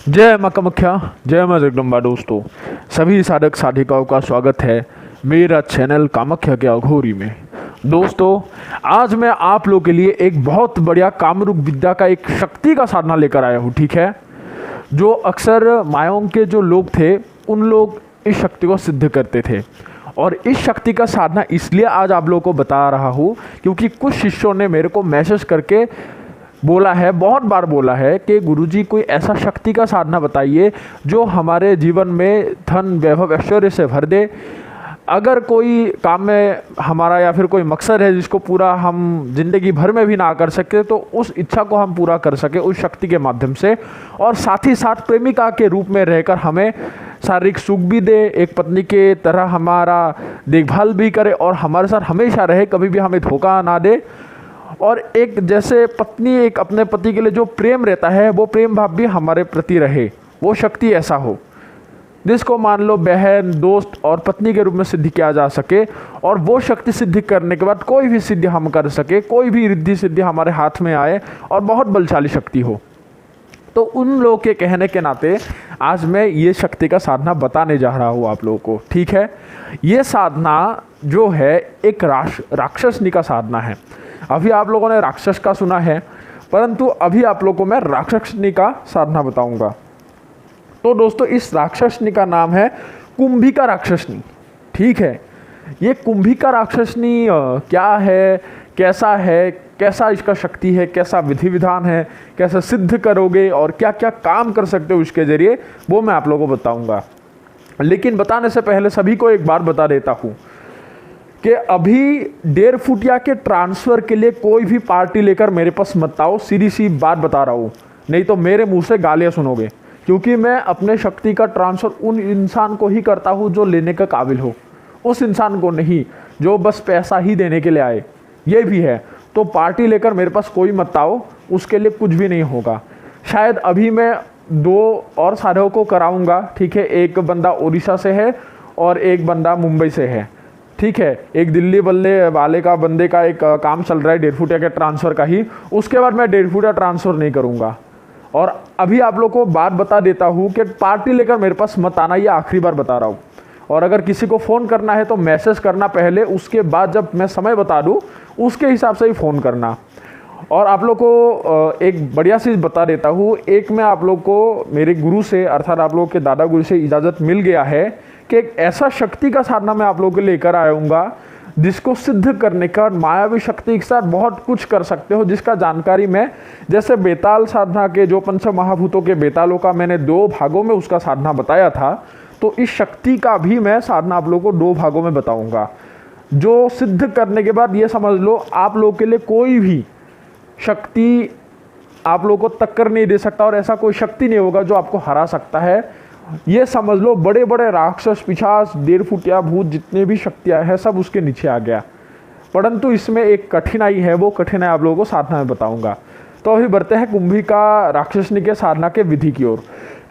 जय माँ कामाख्या, जय माँ जगदम्बा। दोस्तों, सभी साधक साधिकाओं का स्वागत है मेरा चैनल कामाख्या के अघोरी में। दोस्तों, आज मैं आप लोगों के लिए एक बहुत बढ़िया कामरूप विद्या का एक शक्ति का साधना लेकर आया हूँ। ठीक है, जो अक्सर मायाओं के जो लोग थे उन लोग इस शक्ति को सिद्ध करते थे, और इस शक्ति का साधना इसलिए आज आप लोगों को बता रहा हूँ क्योंकि कुछ शिष्यों ने मेरे को मैसेज करके बोला है, बहुत बार बोला है कि गुरुजी कोई ऐसा शक्ति का साधना बताइए जो हमारे जीवन में धन वैभव ऐश्वर्य से भर दे। अगर कोई काम में हमारा या फिर कोई मकसद है जिसको पूरा हम जिंदगी भर में भी ना कर सकते, तो उस इच्छा को हम पूरा कर सके उस शक्ति के माध्यम से, और साथ ही साथ प्रेमिका के रूप में रहकर हमें शारीरिक सुख भी दे, एक पत्नी के तरह हमारा देखभाल भी करे और हमारे साथ हमेशा रहे, कभी भी हमें धोखा ना दे। और एक जैसे पत्नी एक अपने पति के लिए जो प्रेम रहता है वो प्रेम भाव भी हमारे प्रति रहे, वो शक्ति ऐसा हो जिसको मान लो बहन, दोस्त और पत्नी के रूप में सिद्धि किया जा सके, और वो शक्ति सिद्धि करने के बाद कोई भी सिद्धि हम कर सके, कोई भी रिद्धि सिद्धि हमारे हाथ में आए और बहुत बलशाली शक्ति हो। तो उन लोगों के कहने के नाते आज मैं ये शक्ति का साधना बताने जा रहा हूँ आप लोगों को। ठीक है, ये साधना जो है एक राक्षसनी का साधना है। अभी आप लोगों ने राक्षस का सुना है, परंतु अभी आप लोगों को मैं राक्षसनी का साधना बताऊंगा। तो दोस्तों, इस राक्षसनी का नाम है कुंभिका राक्षसनी। ठीक है, ये कुंभिका राक्षसनी क्या है, कैसा इसका शक्ति है, कैसा विधि विधान है, कैसे सिद्ध करोगे और क्या क्या काम कर सकते हो उसके जरिए, वो मैं आप लोगों को बताऊंगा। लेकिन बताने से पहले सभी को एक बार बता देता हूँ कि अभी 1.5 फुटिया के ट्रांसफ़र के लिए कोई भी पार्टी लेकर मेरे पास मत आओ। सीधी सी बात बता रहा हूँ, नहीं तो मेरे मुंह से गालियाँ सुनोगे, क्योंकि मैं अपने शक्ति का ट्रांसफ़र उन इंसान को ही करता हूँ जो लेने का काबिल हो, उस इंसान को नहीं जो बस पैसा ही देने के लिए आए। ये भी है, तो पार्टी लेकर मेरे पास कोई मत आओ, उसके लिए कुछ भी नहीं होगा। शायद अभी मैं 2 और साधकों को कराऊँगा। ठीक है, एक बंदा उड़ीसा से है और एक बंदा मुंबई से है। ठीक है, एक दिल्ली वाले का बंदे का एक काम चल रहा है 1.5 फुटिया के ट्रांसफ़र का ही, उसके बाद मैं 1.5 फुटिया ट्रांसफ़र नहीं करूँगा। और अभी आप लोग को बात बता देता हूँ कि पार्टी लेकर मेरे पास मत आना, ये आखिरी बार बता रहा हूँ। और अगर किसी को फ़ोन करना है तो मैसेज करना पहले, उसके बाद जब मैं समय बता दूँ उसके हिसाब से ही फ़ोन करना। और आप लोग को एक बढ़िया चीज़ बता देता हूँ, एक मैं आप लोग को मेरे गुरु से अर्थात आप लोग के दादा गुरु से इजाज़त मिल गया है कि एक ऐसा शक्ति का साधना मैं आप लोगों को लेकर आऊँगा जिसको सिद्ध करने का मायावी शक्ति के साथ बहुत कुछ कर सकते हो, जिसका जानकारी मैं जैसे बेताल साधना के जो पंच महाभूतों के बेतालों का मैंने 2 भागों में उसका साधना बताया था, तो इस शक्ति का भी मैं साधना आप लोगों को 2 भागों में बताऊंगा। जो सिद्ध करने के बाद ये समझ लो आप लोगों के लिए कोई भी शक्ति आप लोगों को टक्कर नहीं दे सकता, और ऐसा कोई शक्ति नहीं होगा जो आपको हरा सकता है। ये समझ लो बड़े बड़े राक्षस, पिशाच, 1.5 फुटिया भूत, जितने भी शक्तियाँ हैं सब उसके नीचे आ गया। परंतु इसमें एक कठिनाई है, वो कठिनाई आप लोगों को साधना में बताऊंगा। तो अभी बढ़ते हैं कुंभिका राक्षसनी के साधना के विधि की ओर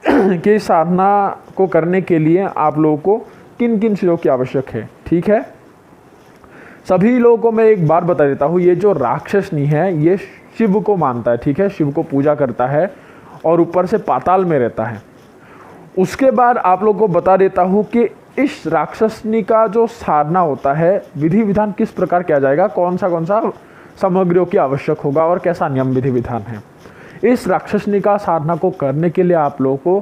कि साधना को करने के लिए आप लोगों को किन किन चीज़ों की आवश्यक है। ठीक है, सभी लोगों को मैं एक बार बता देता हूँ, ये जो राक्षसनी है ये शिव को मानता है। ठीक है, शिव को पूजा करता है और ऊपर से पाताल में रहता है। उसके बाद आप लोगों को बता देता हूँ कि इस राक्षसनी का जो साधना होता है, विधि विधान किस प्रकार किया जाएगा, कौन सा सामग्रियों की आवश्यक होगा और कैसा नियम विधि विधान है। इस राक्षसनी का साधना को करने के लिए आप लोगों को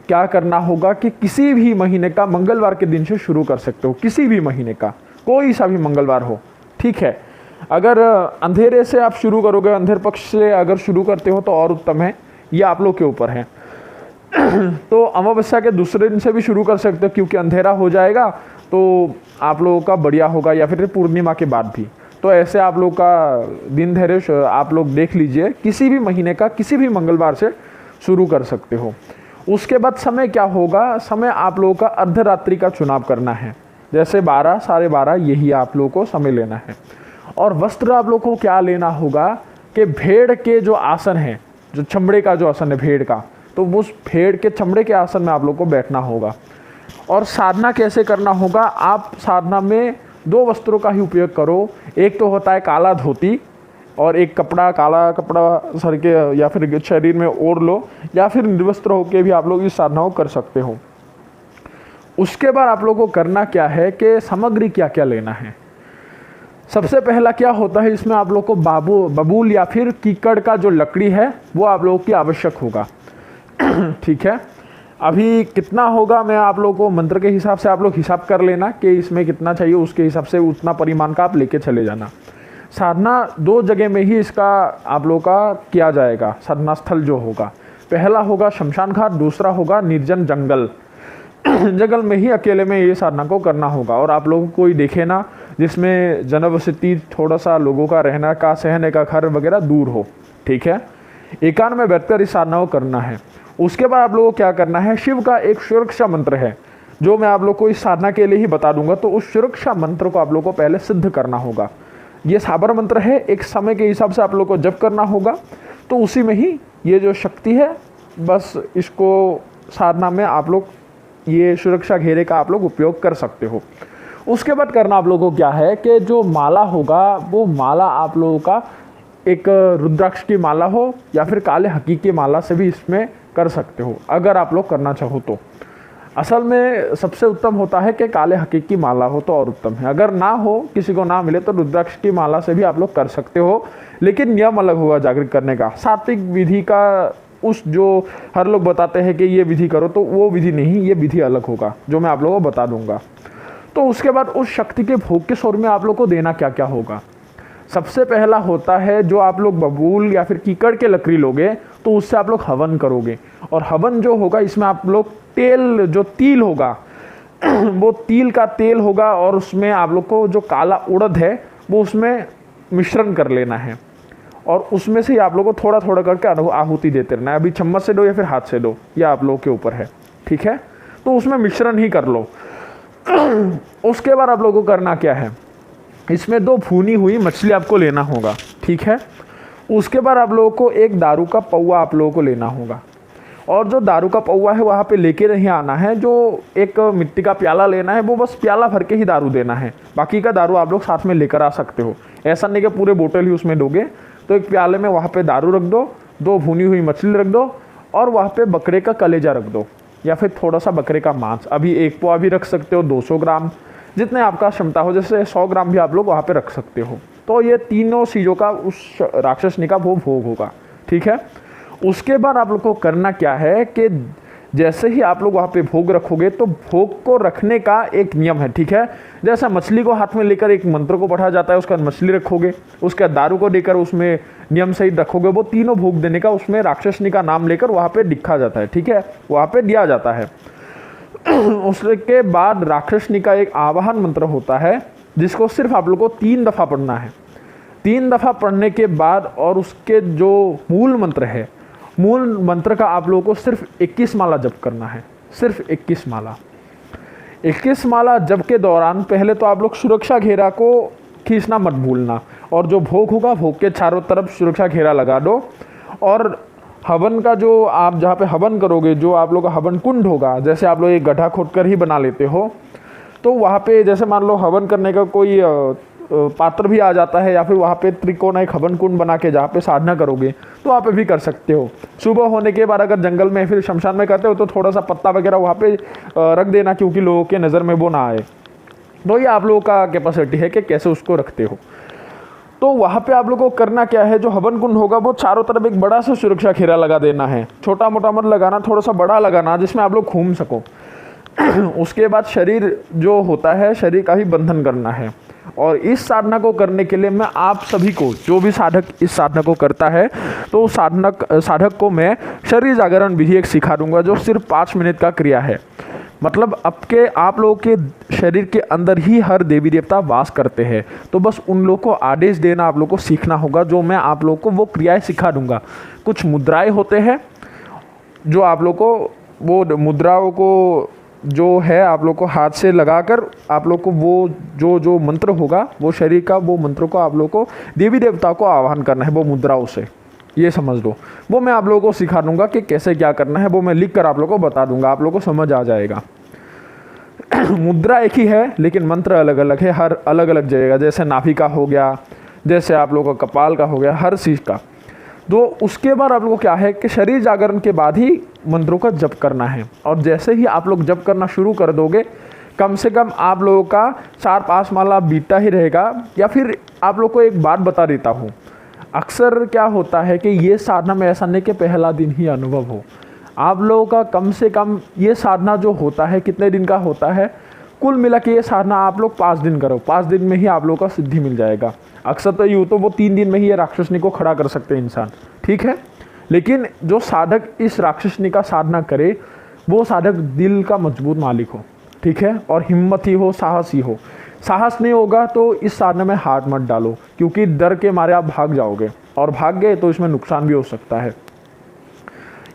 क्या करना होगा कि किसी भी महीने का मंगलवार के दिन से शुरू कर सकते हो, किसी भी महीने का कोई सा भी मंगलवार हो। ठीक है, अगर अंधेरे से आप शुरू करोगे, अंधेर पक्ष से अगर शुरू करते हो तो और उत्तम है, ये आप लोग के ऊपर है। तो अमावस्या के दूसरे दिन से भी शुरू कर सकते हो, क्योंकि अंधेरा हो जाएगा तो आप लोगों का बढ़िया होगा, या फिर पूर्णिमा के बाद भी। तो ऐसे आप लोग का दिन धैर्य आप लोग देख लीजिए, किसी भी महीने का किसी भी मंगलवार से शुरू कर सकते हो। उसके बाद समय क्या होगा, समय आप लोगों का अर्धरात्रि का चुनाव करना है, जैसे 12, 12:30 यही आप लोगों को समय लेना है। और वस्त्र आप लोगों को क्या लेना होगा कि भेड़ के जो आसन है, जो चमड़े का जो आसन है भेड़ का, तो उस भेड़ के चमड़े के आसन में आप लोग को बैठना होगा। और साधना कैसे करना होगा, आप साधना में 2 वस्त्रों का ही उपयोग करो। एक तो होता है काला धोती और एक कपड़ा, काला कपड़ा सर के या फिर शरीर में ओढ़ लो, या फिर निर्वस्त्र होकर भी आप लोग इस साधना को कर सकते हो। उसके बाद आप लोगों को करना क्या है कि सामग्री क्या क्या लेना है। सबसे पहला क्या होता है, इसमें आप लोग को बबूल या फिर कीकड़ का जो लकड़ी है वो आप लोगों की आवश्यक होगा। ठीक है, अभी कितना होगा मैं आप लोगों को मंत्र के हिसाब से आप लोग हिसाब कर लेना कि इसमें कितना चाहिए, उसके हिसाब से उतना परिमाण का आप लेके चले जाना। साधना 2 जगह में ही इसका आप लोगों का किया जाएगा। साधना स्थल जो होगा, पहला होगा शमशान घाट, दूसरा होगा निर्जन जंगल। जंगल में ही अकेले में ये साधना को करना होगा। और आप लोगों को कोई देखे ना जिसमें जनवसति, थोड़ा सा लोगों का रहना का, सहने का घर वगैरह दूर हो। ठीक है, एकांत में बैठकर इस साधना को करना है। उसके बाद आप लोगों को क्या करना है, शिव का एक सुरक्षा मंत्र है जो मैं आप लोग को इस साधना के लिए ही बता दूंगा। तो उस सुरक्षा मंत्र को आप लोग को पहले सिद्ध करना होगा। ये साबर मंत्र है, एक समय के हिसाब से आप लोग को जप करना होगा। तो उसी में ही ये जो शक्ति है, बस इसको साधना में आप लोग ये सुरक्षा घेरे का आप लोग उपयोग कर सकते हो। उसके बाद करना आप लोगों को क्या है कि जो माला होगा वो माला आप लोगों का एक रुद्राक्ष की माला हो या फिर काले हकीकी की माला से भी इसमें कर सकते हो, अगर आप लोग करना चाहो तो। असल में सबसे उत्तम होता है कि काले हकीकी की माला हो तो और उत्तम है। अगर ना हो, किसी को ना मिले, तो रुद्राक्ष की माला से भी आप लोग कर सकते हो, लेकिन नियम अलग होगा जागृत करने का। सात्विक विधि का उस जो हर लोग बताते हैं कि ये विधि करो, तो वो विधि नहीं, ये विधि अलग होगा जो मैं आप लोगों को बता दूंगा। तो उसके बाद उस शक्ति के भोग के स्वरूप में आप लोग को देना क्या क्या होगा। सबसे पहला होता है, जो आप लोग बबूल या फिर कीकड़ के लकड़ी लोगे तो उससे आप लोग हवन करोगे। और हवन जो होगा, इसमें आप लोग तेल, जो तिल होगा वो तिल का तेल होगा, और उसमें आप लोग को जो काला उड़द है वो उसमें मिश्रण कर लेना है। और उसमें से ही आप लोग को थोड़ा थोड़ा करके आहुति देते रहना है। अभी चम्मच से दो या फिर हाथ से दो, यह आप लोगों के ऊपर है। ठीक है, तो उसमें मिश्रण ही कर लो। उसके बाद आप लोगों को करना क्या है, इसमें 2 भुनी हुई मछली आपको लेना होगा। ठीक है, उसके बाद आप लोगों को एक दारू का पौवा आप लोगों को लेना होगा। और जो दारू का पौवा है वहाँ पे लेके नहीं आना है, जो एक मिट्टी का प्याला लेना है, वो बस प्याला भर के ही दारू देना है। बाकी का दारू आप लोग साथ में लेकर आ सकते हो, ऐसा नहीं कि पूरे बोतल ही उसमें दोगे। तो एक प्याले में वहाँ पे दारू रख दो, 2 भुनी हुई मछली रख दो, और वहाँ पे बकरे का कलेजा रख दो, या फिर थोड़ा सा बकरे का मांस। अभी 1 पौवा भी रख सकते हो, 200 ग्राम, जितने आपका क्षमता हो। जैसे 100 ग्राम भी आप लोग वहाँ पे रख सकते हो। तो ये तीनों चीज़ों का उस राक्षसनी का वो भोग होगा। ठीक है, उसके बाद आप लोग को करना क्या है कि जैसे ही आप लोग वहाँ पे भोग रखोगे, तो भोग को रखने का एक नियम है। ठीक है, जैसा मछली को हाथ में लेकर एक मंत्र को पढ़ा जाता है, उसका मछली रखोगे, उसके दारू को देकर उसमें नियम सहित रखोगे, वो तीनों भोग देने का उसमें राक्षसनी का नाम लेकर वहाँ पे लिखा जाता है। ठीक है, वहाँ पे दिया जाता है। उसके बाद राक्षसनी का एक आवाहन मंत्र होता है, जिसको सिर्फ आप लोग को 3 दफ़ा पढ़ना है। 3 दफ़ा पढ़ने के बाद, और उसके जो मूल मंत्र है, मूल मंत्र का आप लोगों को सिर्फ 21 माला जप करना है। सिर्फ 21 माला। 21 माला जप के दौरान पहले तो आप लोग सुरक्षा घेरा को खींचना मत भूलना, और जो भोग होगा भोग के चारों तरफ सुरक्षा घेरा लगा दो। और हवन का जो आप जहाँ पे हवन करोगे, जो आप लोग का हवन कुंड होगा, जैसे आप लोग एक गड्ढा खोदकर ही बना लेते हो, तो वहाँ पे जैसे मान लो हवन करने का कोई पात्र भी आ जाता है, या फिर वहाँ पे त्रिकोण एक हवन कुंड बना के जहाँ पे साधना करोगे, तो वहाँ पे भी कर सकते हो। सुबह होने के बाद अगर जंगल में फिर शमशान में करते हो, तो थोड़ा सा पत्ता वगैरह वहाँ पे रख देना, क्योंकि लोगों के नज़र में वो ना आए। तो ये आप लोगों का कैपेसिटी है कि कैसे उसको रखते हो। तो वहाँ पे आप लोगों को करना क्या है, जो हवन कुंड होगा वो चारों तरफ एक बड़ा सा सुरक्षा घेरा लगा देना है। छोटा मोटा मत लगाना, थोड़ा सा बड़ा लगाना, जिसमें आप लोग घूम सको। उसके बाद शरीर जो होता है, शरीर का ही बंधन करना है। और इस साधना को करने के लिए मैं आप सभी को, जो भी साधक इस साधना को करता है, तो साधक को मैं शरीर जागरण विधि एक सिखा दूंगा, जो सिर्फ 5 मिनट का क्रिया है। मतलब आप लोगों के शरीर के अंदर ही हर देवी देवता वास करते हैं। तो बस उन लोगों को आदेश देना आप लोगों को सीखना होगा, जो मैं आप लोगों को वो क्रियाएं सिखा दूंगा। कुछ मुद्राएं होते हैं, जो आप लोग को वो मुद्राओं को जो है आप लोग को हाथ से लगाकर आप लोग को वो जो मंत्र होगा, वो शरीर का वो मंत्र को आप लोग को देवी देवता को आह्वान करना है वो मुद्राओं से, ये समझ लो। वो मैं आप लोगों को सिखा दूंगा कि कैसे क्या करना है, वो मैं लिख कर आप लोगों को बता दूंगा, आप लोगों को समझ आ जाएगा। मुद्रा एक ही है, लेकिन मंत्र अलग अलग है, हर अलग अलग जगह। जैसे नाभि का हो गया, जैसे आप लोगों का कपाल का हो गया, हर चीज़ का। तो उसके बाद आप लोगों को क्या है कि शरीर जागरण के बाद ही मंत्रों का जप करना है। और जैसे ही आप लोग जप करना शुरू कर दोगे, कम से कम आप लोगों का 4-5 माला बीतता ही रहेगा। या फिर आप लोग को एक बात बता देता हूँ, अक्सर क्या होता है कि ये साधना में ऐसा नहीं कि पहला दिन ही अनुभव हो। आप लोगों का कम से कम ये साधना जो होता है कितने दिन का होता है, कुल मिला के ये साधना आप लोग 5 दिन करो, 5 दिन में ही आप लोगों का सिद्धि मिल जाएगा। अक्सर तो यूँ तो वो 3 दिन में ही ये राक्षसनी को खड़ा कर सकते हैं इंसान, ठीक है। लेकिन जो साधक इस राक्षसनी का साधना करे वो साधक दिल का मजबूत मालिक हो, ठीक है, और हिम्मती हो, साहसी हो। साहस नहीं होगा तो इस साधना में हाथ मत डालो, क्योंकि डर के मारे आप भाग जाओगे, और भाग गए तो इसमें नुकसान भी हो सकता है।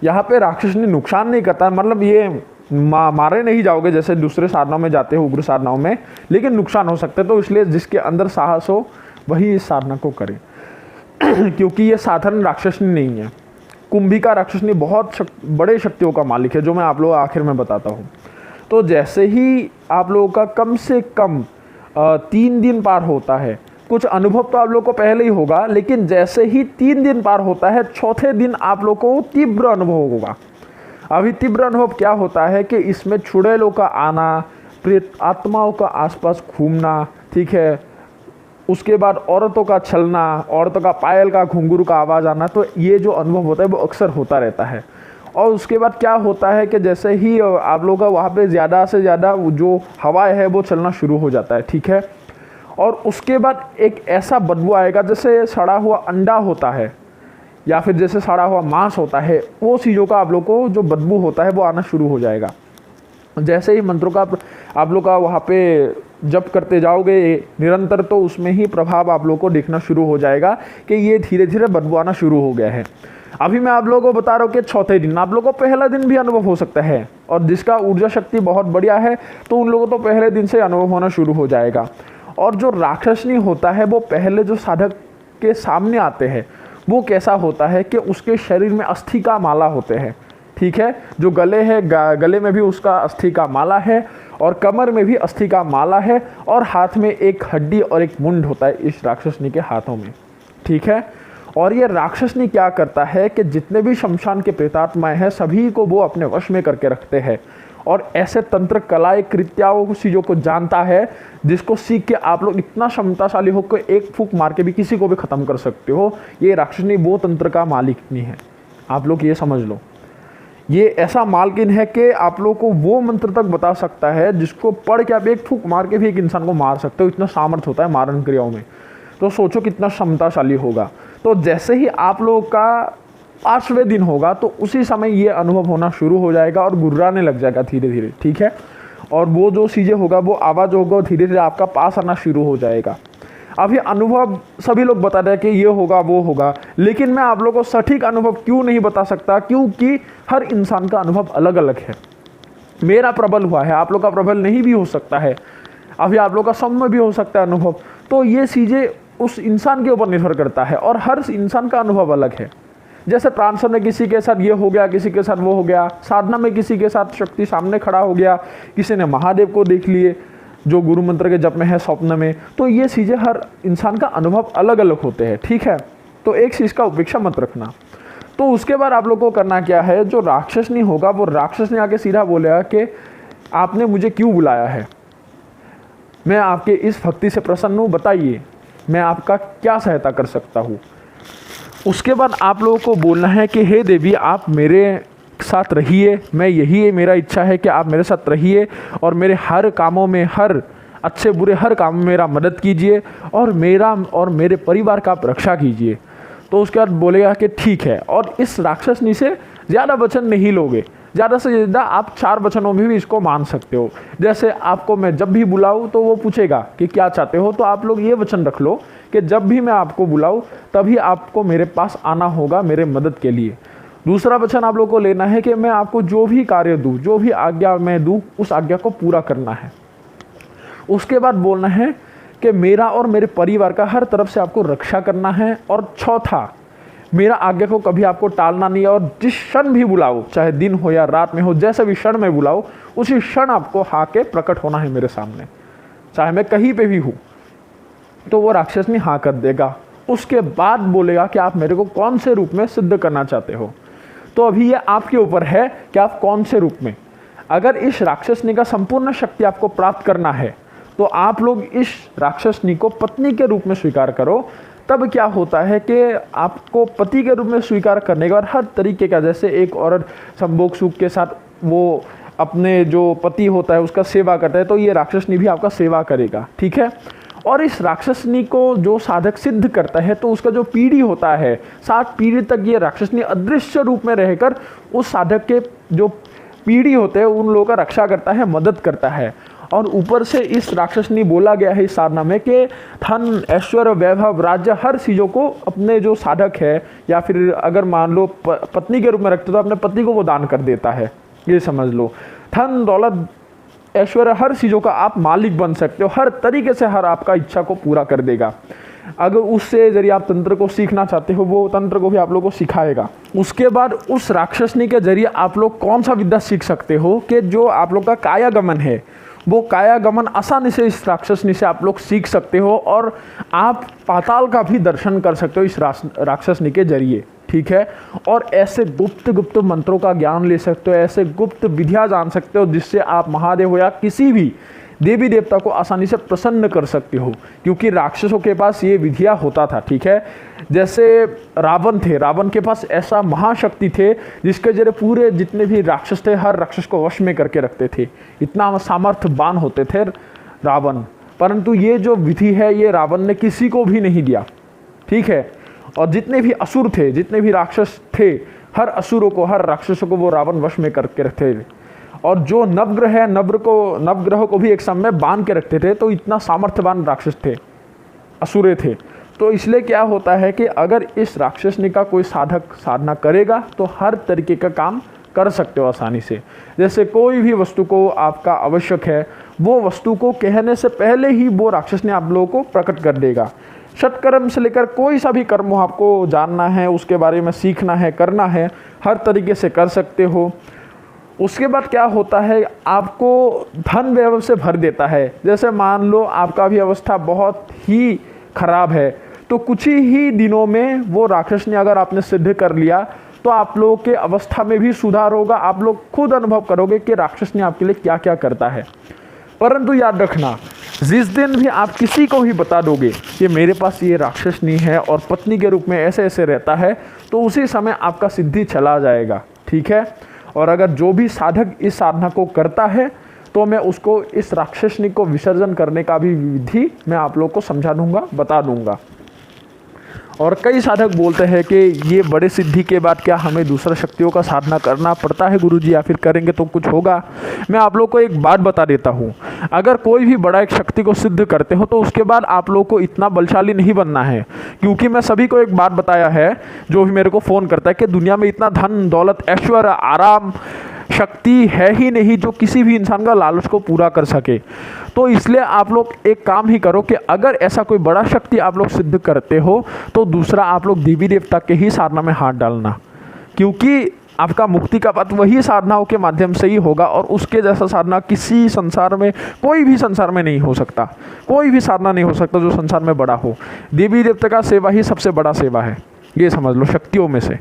यहाँ पे राक्षसनी नुकसान नहीं करता, मतलब ये मारे नहीं जाओगे जैसे दूसरे साधनाओं में जाते हो, उग्र साधनाओं में, लेकिन नुकसान हो सकते हैं। तो इसलिए जिसके अंदर साहस हो वही इस साधना को करे क्योंकि ये साधारण राक्षसनी नहीं है। कुंभिका राक्षसनी बहुत बड़े शक्तियों का मालिक है, जो मैं आप लोगों को आखिर में बताता हूँ। तो जैसे ही आप लोगों का कम से कम 3 दिन पार होता है, कुछ अनुभव तो आप लोग को पहले ही होगा, लेकिन जैसे ही 3 दिन पार होता है, चौथे दिन आप लोग को तीव्र अनुभव होगा। अभी तीव्र अनुभव क्या होता है कि इसमें चुड़ैलों का आना, प्रेत आत्माओं का आसपास घूमना, ठीक है, उसके बाद औरतों का छलना, औरतों का पायल का, घुंघरू का आवाज़ आना। तो ये जो अनुभव होता है वो अक्सर होता रहता है। और उसके बाद क्या होता है कि जैसे ही आप लोगों का वहाँ पे ज़्यादा से ज़्यादा जो हवा है वो चलना शुरू हो जाता है, ठीक है। और उसके बाद एक ऐसा बदबू आएगा जैसे सड़ा हुआ अंडा होता है या फिर जैसे सड़ा हुआ मांस होता है, वो चीज़ों का आप लोग को जो बदबू होता है वो आना शुरू हो जाएगा। जैसे ही मंत्रों का आप लोग का वहाँ पे जप करते जाओगे निरंतर, तो उसमें ही प्रभाव आप लोग को दिखना शुरू हो जाएगा कि ये धीरे धीरे बदबू आना शुरू हो गया है। अभी मैं आप लोगों को बता रहा हूँ कि चौथे दिन आप लोगों को पहला दिन भी अनुभव हो सकता है, और जिसका ऊर्जा शक्ति बहुत बढ़िया है तो उन लोगों को तो पहले दिन से अनुभव होना शुरू हो जाएगा। और जो राक्षसनी होता है वो पहले जो साधक के सामने आते हैं वो कैसा होता है कि उसके शरीर में अस्थि का माला होते हैं, ठीक है। जो गले है, गले में भी उसका अस्थि का माला है, और कमर में भी अस्थि का माला है, और हाथ में एक हड्डी और एक मुंड होता है इस राक्षसनी के हाथों में, ठीक है। और ये राक्षसनी क्या करता है कि जितने भी शमशान के प्रेतात्माएं हैं सभी को वो अपने वश में करके रखते हैं, और ऐसे तंत्र कलाएं कृत्याओं चीज़ों को जानता है जिसको सीख के आप लोग इतना क्षमताशाली हो कि एक फूंक मार के भी किसी को भी ख़त्म कर सकते हो। ये राक्षसनी वो तंत्र का मालिक नहीं है, आप लोग ये समझ लो। ये ऐसा मालकिन है कि आप लोग को वो मंत्र तक बता सकता है जिसको पढ़ के आप एक फूंक मार के भी एक इंसान को मार सकते हो, इतना सामर्थ्य होता है मारण क्रियाओं में। तो सोचो कितना क्षमताशाली होगा। तो जैसे ही आप लोग का 5वें दिन होगा तो उसी समय ये अनुभव होना शुरू हो जाएगा और गुर्राने लग जाएगा धीरे धीरे, ठीक है। और वो जो चीज़ें होगा, वो आवाज़ होगा, धीरे धीरे आपका पास आना शुरू हो जाएगा। अभी अनुभव सभी लोग बता रहे हैं कि ये होगा वो होगा, लेकिन मैं आप लोगों को सटीक अनुभव क्यों नहीं बता सकता, क्योंकि हर इंसान का अनुभव अलग अलग है। मेरा प्रबल हुआ है, आप लोग का प्रबल नहीं भी हो सकता है, अभी आप लोग का सौम्य भी हो सकता है अनुभव। तो ये चीज़ें उस इंसान के ऊपर निर्भर करता है, और हर इंसान का अनुभव अलग है। जैसे प्राणसर में किसी के साथ ये हो गया, किसी के साथ वो हो गया, साधना में किसी के साथ शक्ति सामने खड़ा हो गया, किसी ने महादेव को देख लिए जो गुरु मंत्र के जप में है, स्वप्न में। तो ये चीज़ें हर इंसान का अनुभव अलग अलग होते हैं, ठीक है। तो एक चीज़ का उपेक्षा मत रखना। तो उसके बाद आप लोग को करना क्या है, जो राक्षस नहीं होगा वो राक्षस ने आके सीधा बोलेगा कि आपने मुझे क्यों बुलाया है, मैं आपके इस भक्ति से प्रसन्न हूँ, बताइए मैं आपका क्या सहायता कर सकता हूँ। उसके बाद आप लोगों को बोलना है कि हे देवी आप मेरे साथ रहिए, मैं यही मेरा इच्छा है कि आप मेरे साथ रहिए और मेरे हर कामों में, हर अच्छे बुरे हर काम में मेरा मदद कीजिए, और मेरा और मेरे परिवार का आप रक्षा कीजिए। तो उसके बाद बोलेगा कि ठीक है। और इस राक्षसनी से ज़्यादा वचन नहीं लोगे, ज़्यादा से ज़्यादा आप 4 वचनों में भी इसको मान सकते हो। जैसे आपको मैं जब भी बुलाऊँ तो वो पूछेगा कि क्या चाहते हो, तो आप लोग ये वचन रख लो कि जब भी मैं आपको बुलाऊँ तभी आपको मेरे पास आना होगा मेरे मदद के लिए। दूसरा वचन आप लोग को लेना है कि मैं आपको जो भी कार्य दूँ, जो भी आज्ञा मैं दूँ, उस आज्ञा को पूरा करना है। उसके बाद बोलना है कि मेरा और मेरे परिवार का हर तरफ से आपको रक्षा करना है। और चौथा, मेरा आज्ञा को कभी आपको टालना नहीं है, और जिस क्षण भी बुलाओ, चाहे दिन हो या रात में हो, जैसे भी क्षण में बुलाओ उसी क्षण आपको आके प्रकट होना है मेरे सामने, चाहे मैं कहीं पे भी हूँ, तो वो राक्षसनी हाँ कर देगा। उसके बाद बोलेगा कि आप मेरे को कौन से रूप में सिद्ध करना चाहते हो। तो अभी ये आपके ऊपर है कि आप कौन से रूप में। अगर इस राक्षसनी का संपूर्ण शक्ति आपको प्राप्त करना है तो आप लोग इस राक्षसनी को पत्नी के रूप में स्वीकार करो। तब क्या होता है कि आपको पति के रूप में स्वीकार करने के बाद हर तरीके का, जैसे एक औरत संभोग सुख के साथ वो अपने जो पति होता है उसका सेवा करता है, तो ये राक्षसनी भी आपका सेवा करेगा, ठीक है। और इस राक्षसनी को जो साधक सिद्ध करता है तो उसका जो पीढ़ी होता है 7 पीढ़ी तक ये राक्षसनी अदृश्य रूप में रहकर उस साधक के जो पीढ़ी होते हैं उन लोगों का रक्षा करता है, मदद करता है। और ऊपर से इस राक्षसनी बोला गया है इस साधना में कि धन, ऐश्वर्य, वैभव, राज्य, हर चीज़ों को अपने जो साधक है या फिर अगर मान लो पत्नी के रूप में रखते तो अपने पति को वो दान कर देता है। ये समझ लो, धन, दौलत, ऐश्वर्य, हर चीज़ों का आप मालिक बन सकते हो। हर तरीके से हर आपका इच्छा को पूरा कर देगा। अगर उससे जरिए आप तंत्र को सीखना चाहते हो वो तंत्र को भी आप लोगों को सिखाएगा। उसके बाद उस राक्षसनी के जरिए आप लोग कौन सा विद्या सीख सकते हो कि जो आप लोग का कायागमन है वो कायागमन आसानी से इस राक्षसनी से आप लोग सीख सकते हो और आप पाताल का भी दर्शन कर सकते हो इस राक्षसनी के जरिए, ठीक है। और ऐसे गुप्त मंत्रों का ज्ञान ले सकते हो, ऐसे गुप्त विधियाँ जान सकते हो जिससे आप महादेव हो या किसी भी देवी देवता को आसानी से प्रसन्न कर सकते हो, क्योंकि राक्षसों के पास ये विधियाँ होता था, ठीक है। जैसे रावण थे, रावण के पास ऐसा महाशक्ति थे जिसके जरिए पूरे जितने भी राक्षस थे हर राक्षस को वश में करके रखते थे। इतना सामर्थ्यवान होते थे रावण। परंतु ये जो विधि है ये रावण ने किसी को भी नहीं दिया, ठीक है। और जितने भी असुर थे, जितने भी राक्षस थे, हर असुरों को, हर राक्षसों को वो रावण वश में करके रखते थे। और जो नवग्रह है, नवग्रह को भी एक समय बांध के रखते थे। तो इतना सामर्थ्यवान राक्षस थे, असुरे थे। तो इसलिए क्या होता है कि अगर इस राक्षसनी का कोई साधक साधना करेगा तो हर तरीके का काम कर सकते हो आसानी से। जैसे कोई भी वस्तु को आपका आवश्यक है, वो वस्तु को कहने से पहले ही वो राक्षसनी आप लोगों को प्रकट कर देगा। षटकर्म से लेकर कोई सा भी कर्म आपको जानना है, उसके बारे में सीखना है, करना है, हर तरीके से कर सकते हो। उसके बाद क्या होता है, आपको धन वैभव से भर देता है। जैसे मान लो आपका भी अवस्था बहुत ही खराब है तो कुछ ही दिनों में वो राक्षसनी अगर आपने सिद्ध कर लिया तो आप लोगों के अवस्था में भी सुधार होगा। आप लोग खुद अनुभव करोगे कि राक्षसनी आपके लिए क्या क्या करता है। परंतु याद रखना, जिस दिन भी आप किसी को भी बता दोगे कि मेरे पास ये राक्षसनी है और पत्नी के रूप में ऐसे ऐसे रहता है, तो उसी समय आपका सिद्धि चला जाएगा, ठीक है। और अगर जो भी साधक इस साधना को करता है तो मैं उसको इस राक्षसनी को विसर्जन करने का भी विधि मैं आप लोग को समझा दूंगा, बता दूंगा। और कई साधक बोलते हैं कि ये बड़े सिद्धि के बाद क्या हमें दूसरा शक्तियों का साधना करना पड़ता है गुरुजी, या फिर करेंगे तो कुछ होगा। मैं आप लोग को एक बात बता देता हूँ, अगर कोई भी बड़ा एक शक्ति को सिद्ध करते हो तो उसके बाद आप लोग को इतना बलशाली नहीं बनना है। क्योंकि मैं सभी को एक बात बताया है जो भी मेरे को फ़ोन करता है कि दुनिया में इतना धन, दौलत, ऐश्वर्य, आराम, शक्ति है ही नहीं जो किसी भी इंसान का लालच को पूरा कर सके। तो इसलिए आप लोग एक काम ही करो कि अगर ऐसा कोई बड़ा शक्ति आप लोग सिद्ध करते हो तो दूसरा आप लोग देवी देवता के ही साधना में हाथ डालना, क्योंकि आपका मुक्ति का पथ वही साधनाओं के माध्यम से ही होगा। और उसके जैसा साधना किसी संसार में, कोई भी संसार में नहीं हो सकता। कोई भी साधना नहीं हो सकता जो संसार में बड़ा हो। देवी देवता का सेवा ही सबसे बड़ा सेवा है, ये समझ लो, शक्तियों में से,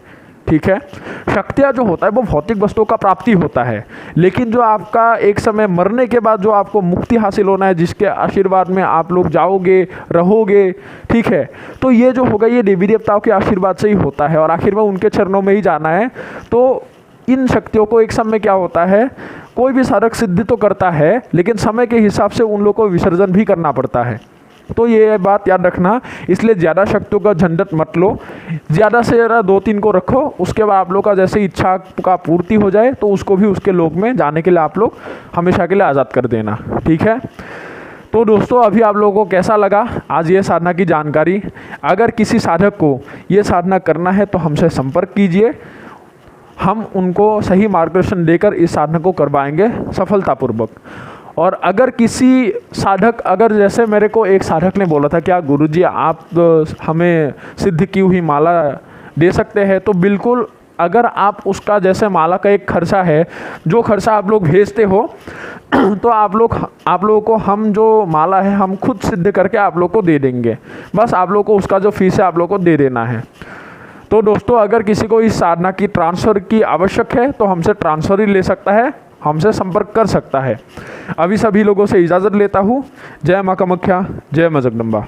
ठीक है। शक्तियाँ जो होता है वो भौतिक वस्तुओं का प्राप्ति होता है, लेकिन जो आपका एक समय मरने के बाद जो आपको मुक्ति हासिल होना है, जिसके आशीर्वाद में आप लोग जाओगे, रहोगे, ठीक है, तो ये जो होगा ये देवी देवताओं के आशीर्वाद से ही होता है और आखिर में उनके चरणों में ही जाना है। तो इन शक्तियों को एक समय क्या होता है, कोई भी साधक सिद्धि तो करता है लेकिन समय के हिसाब से उन लोगों को विसर्जन भी करना पड़ता है। तो ये बात याद रखना। इसलिए ज़्यादा शक्तियों का झंझट मत लो, ज़्यादा से ज़्यादा 2-3 को रखो। उसके बाद आप लोग का जैसे इच्छा का पूर्ति हो जाए तो उसको भी उसके लोक में जाने के लिए आप लोग हमेशा के लिए आज़ाद कर देना, ठीक है। तो दोस्तों, अभी आप लोगों को कैसा लगा आज ये साधना की जानकारी? अगर किसी साधक को ये साधना करना है तो हमसे संपर्क कीजिए, हम उनको सही मार्गदर्शन देकर इस साधना को करवाएंगे सफलतापूर्वक। और अगर किसी साधक, अगर जैसे मेरे को एक साधक ने बोला था क्या गुरुजी आप हमें सिद्ध की हुई माला दे सकते हैं, तो बिल्कुल अगर आप उसका जैसे माला का एक खर्चा है, जो खर्चा आप लोग भेजते हो तो आप लोगों को हम जो माला है हम खुद सिद्ध करके आप लोग को दे देंगे। बस आप लोग को उसका जो फीस है आप लोग को दे देना है। तो दोस्तों अगर किसी को इस साधना की ट्रांसफ़र की आवश्यक है तो हमसे ट्रांसफ़र ही ले सकता है, हमसे संपर्क कर सकता है। अभी सभी लोगों से इजाज़त लेता हूँ। जय माँ कामाख्या, जय माँ जगदम्बा।